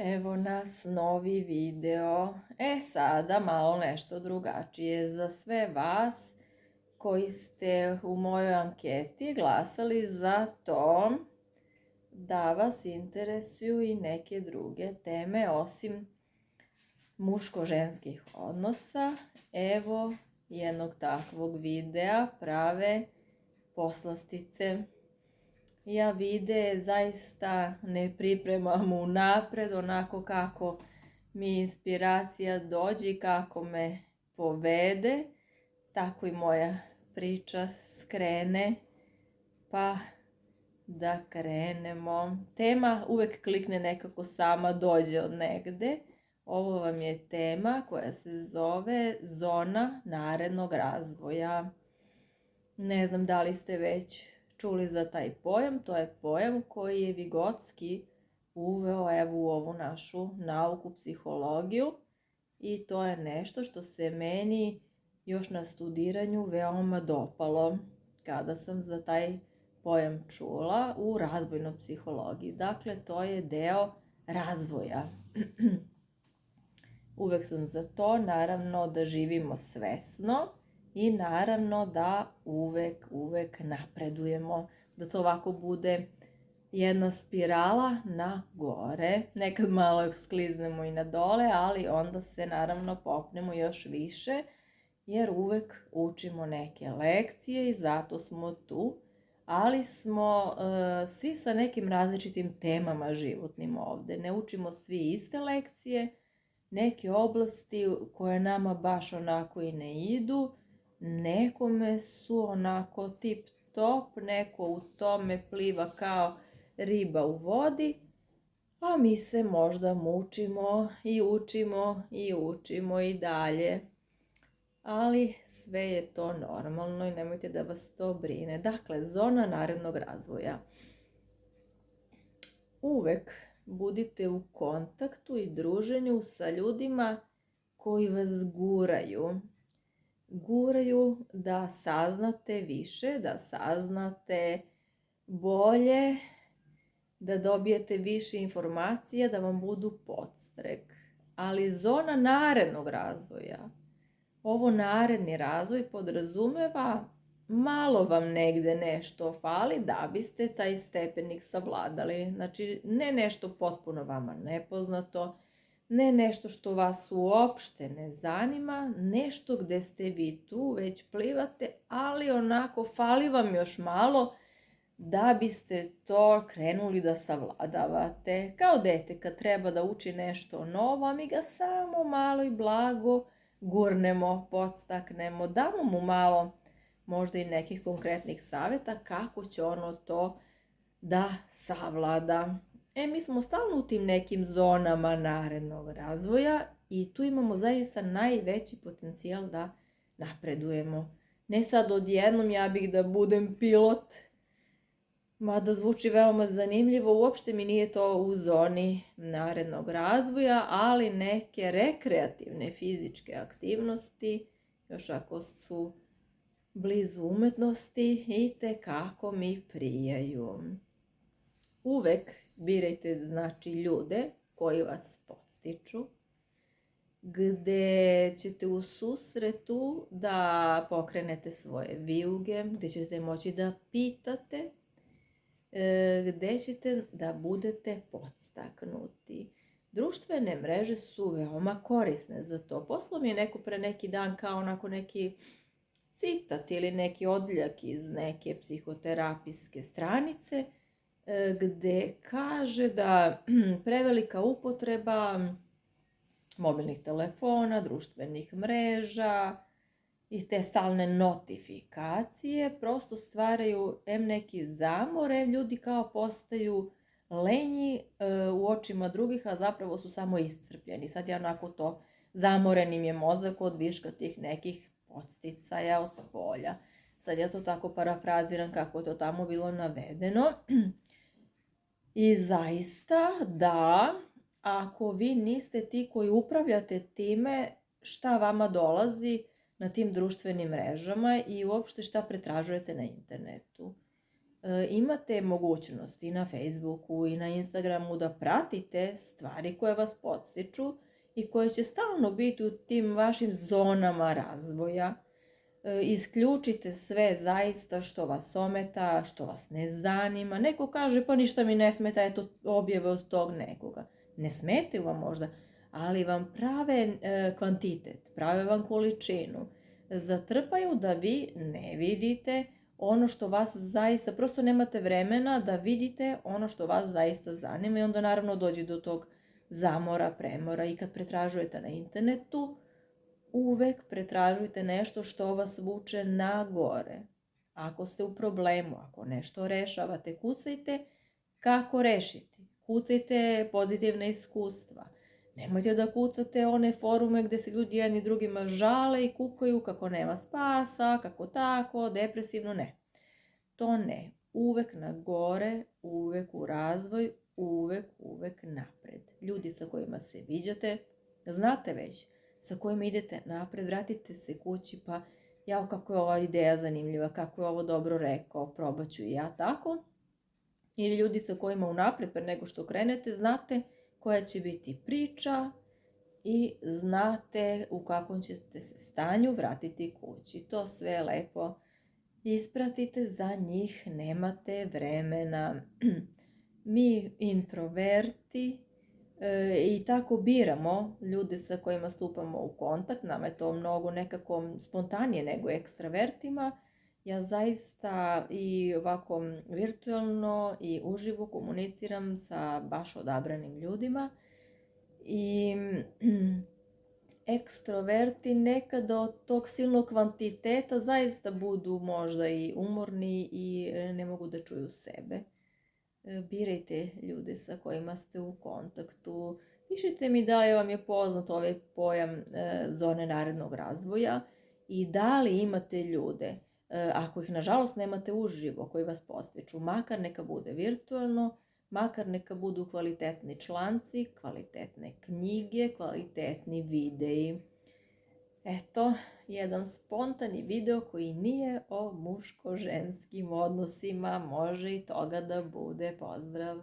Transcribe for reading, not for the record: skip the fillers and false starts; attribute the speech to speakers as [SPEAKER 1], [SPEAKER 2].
[SPEAKER 1] Evo nas novi video. Sada malo nešto drugačije za sve vas koji ste u mojoj anketi glasali za to da vas interesuju i neke druge teme osim muško-ženskih odnosa. Evo jednog takvog videa, prave poslastice. Ja videe zaista ne pripremam unapred, onako kako mi inspiracija dođe i kako me povede, tako i moja priča skrene, pa da krenemo. Tema uvek klikne nekako sama, dođe od negde. Ovo vam je tema koja se zove zona narednog razvoja. Ne znam da li ste već čuli za taj pojam. To je pojam koji je Vigotski uveo u ovu našu nauku, psihologiju, i to je nešto što se meni još na studiranju veoma dopalo kada sam za taj pojam čula u razvojnoj psihologiji. Dakle, to je deo razvoja. Uvek sam za to, naravno, da živimo svesno i naravno da uvek napredujemo, da to ovako bude jedna spirala na gore. Nekad malo skliznemo i na dole, ali onda se naravno popnemo još više, jer uvek učimo neke lekcije i zato smo tu, ali smo svi sa nekim različitim temama životnim ovde. Ne učimo svi iste lekcije, neke oblasti koje nama baš onako i ne idu, nekome su onako tip top, neko u tome pliva kao riba u vodi, a mi se možda mučimo i učimo i dalje. Ali sve je to normalno i nemojte da vas to brine. Dakle, zona narednog razvoja. Uvek budite u kontaktu i druženju sa ljudima koji vas guraju. Guraju da saznate više, da saznate bolje, da dobijete više informacija, da vam budu podstrek. Ali zona narednog razvoja, ovo naredni razvoj podrazumeva malo vam negde nešto fali da biste taj stepenik savladali. Znači, ne nešto potpuno vama nepoznato, ne nešto što vas uopšte ne zanima, nešto gde ste vi tu, već plivate, ali onako fali vam još malo da biste to krenuli da savladavate. Kao dete kad treba da uči nešto novo, a mi ga samo malo i blago gurnemo, podstaknemo, damo mu malo možda i nekih konkretnih savjeta kako će ono to da savlada. Mi smo stalno u tim nekim zonama narednog razvoja i tu imamo zaista najveći potencijal da napredujemo. Ne sad odjednom ja bih da budem pilot, mada zvuči veoma zanimljivo, uopšte mi nije to u zoni narednog razvoja, ali neke rekreativne fizičke aktivnosti, još ako su blizu umetnosti, itekako mi prijaju. Uvek birajte, znači, ljude koji vas podstiču, gde ćete u susretu da pokrenete svoje vijuge, gde ćete moći da pitate, gde ćete da budete podstaknuti. Društvene mreže su veoma korisne za to. Poslao mi je neko pre neki dan kao onako neki citat ili neki odljak iz neke psihoterapijske stranice, gde kaže da prevelika upotreba mobilnih telefona, društvenih mreža i te stalne notifikacije prosto stvaraju neki zamor, ljudi kao postaju lenji u očima drugih, a zapravo su samo iscrpljeni. Sad je onako to, zamoren im je mozak od viška tih nekih podsticaja od spolja. Sad ja to tako parafraziram kako je to tamo bilo navedeno. I zaista da, ako vi niste ti koji upravljate time šta vama dolazi na tim društvenim mrežama i uopšte šta pretražujete na internetu. Imate mogućnost i na Facebooku i na Instagramu da pratite stvari koje vas podstiču i koje će stalno biti u tim vašim zonama razvoja. Isključite sve zaista što vas ometa, što vas ne zanima. Neko kaže pa ništa mi ne smeta, eto objave od tog nekoga. Ne smetaju vam možda, ali vam prave kvantitet, prave vam količinu. Zatrpaju da vi ne vidite ono što vas zaista, prosto nemate vremena da vidite ono što vas zaista zanima i onda naravno dođe do tog zamora, premora i kad pretražujete na internetu, uvek pretražujte nešto što vas vuče na gore. Ako ste u problemu, ako nešto rešavate, kucajte kako rešiti. Kucajte pozitivne iskustva. Nemojte da kucate one forume gde se ljudi jedni drugima žale i kukaju kako nema spasa, kako tako, depresivno, ne. To ne. Uvek na gore, uvek u razvoj, uvek napred. Ljudi sa kojima se viđate, znate već, sa kojima idete napred, vratite se kući pa jao kako je ova ideja zanimljiva, kako je ovo dobro rekao, probat ću i ja tako. Ili ljudi sa kojima unapred pre nego što krenete znate koja će biti priča i znate u kakvom ćete se stanju vratiti kući. To sve lepo ispratite, za njih nemate vremena. Mi introverti i tako biramo ljude sa kojima stupamo u kontakt, nama je to mnogo nekako spontanije nego ekstravertima. Ja zaista i ovako virtualno i uživo komuniciram sa baš odabranim ljudima i ekstroverti nekada od tog silnog kvantiteta zaista budu možda i umorni i ne mogu da čuju sebe. Birajte ljude sa kojima ste u kontaktu. Pišite mi da li vam je poznat ovaj pojam zone narednog razvoja i da li imate ljude, ako ih nažalost nemate uživo, koji vas podstiču, makar neka bude virtualno, makar neka budu kvalitetni članci, kvalitetne knjige, kvalitetni videi. Eto, jedan spontani video koji nije o muško-ženskim odnosima, može i toga da bude. Pozdrav!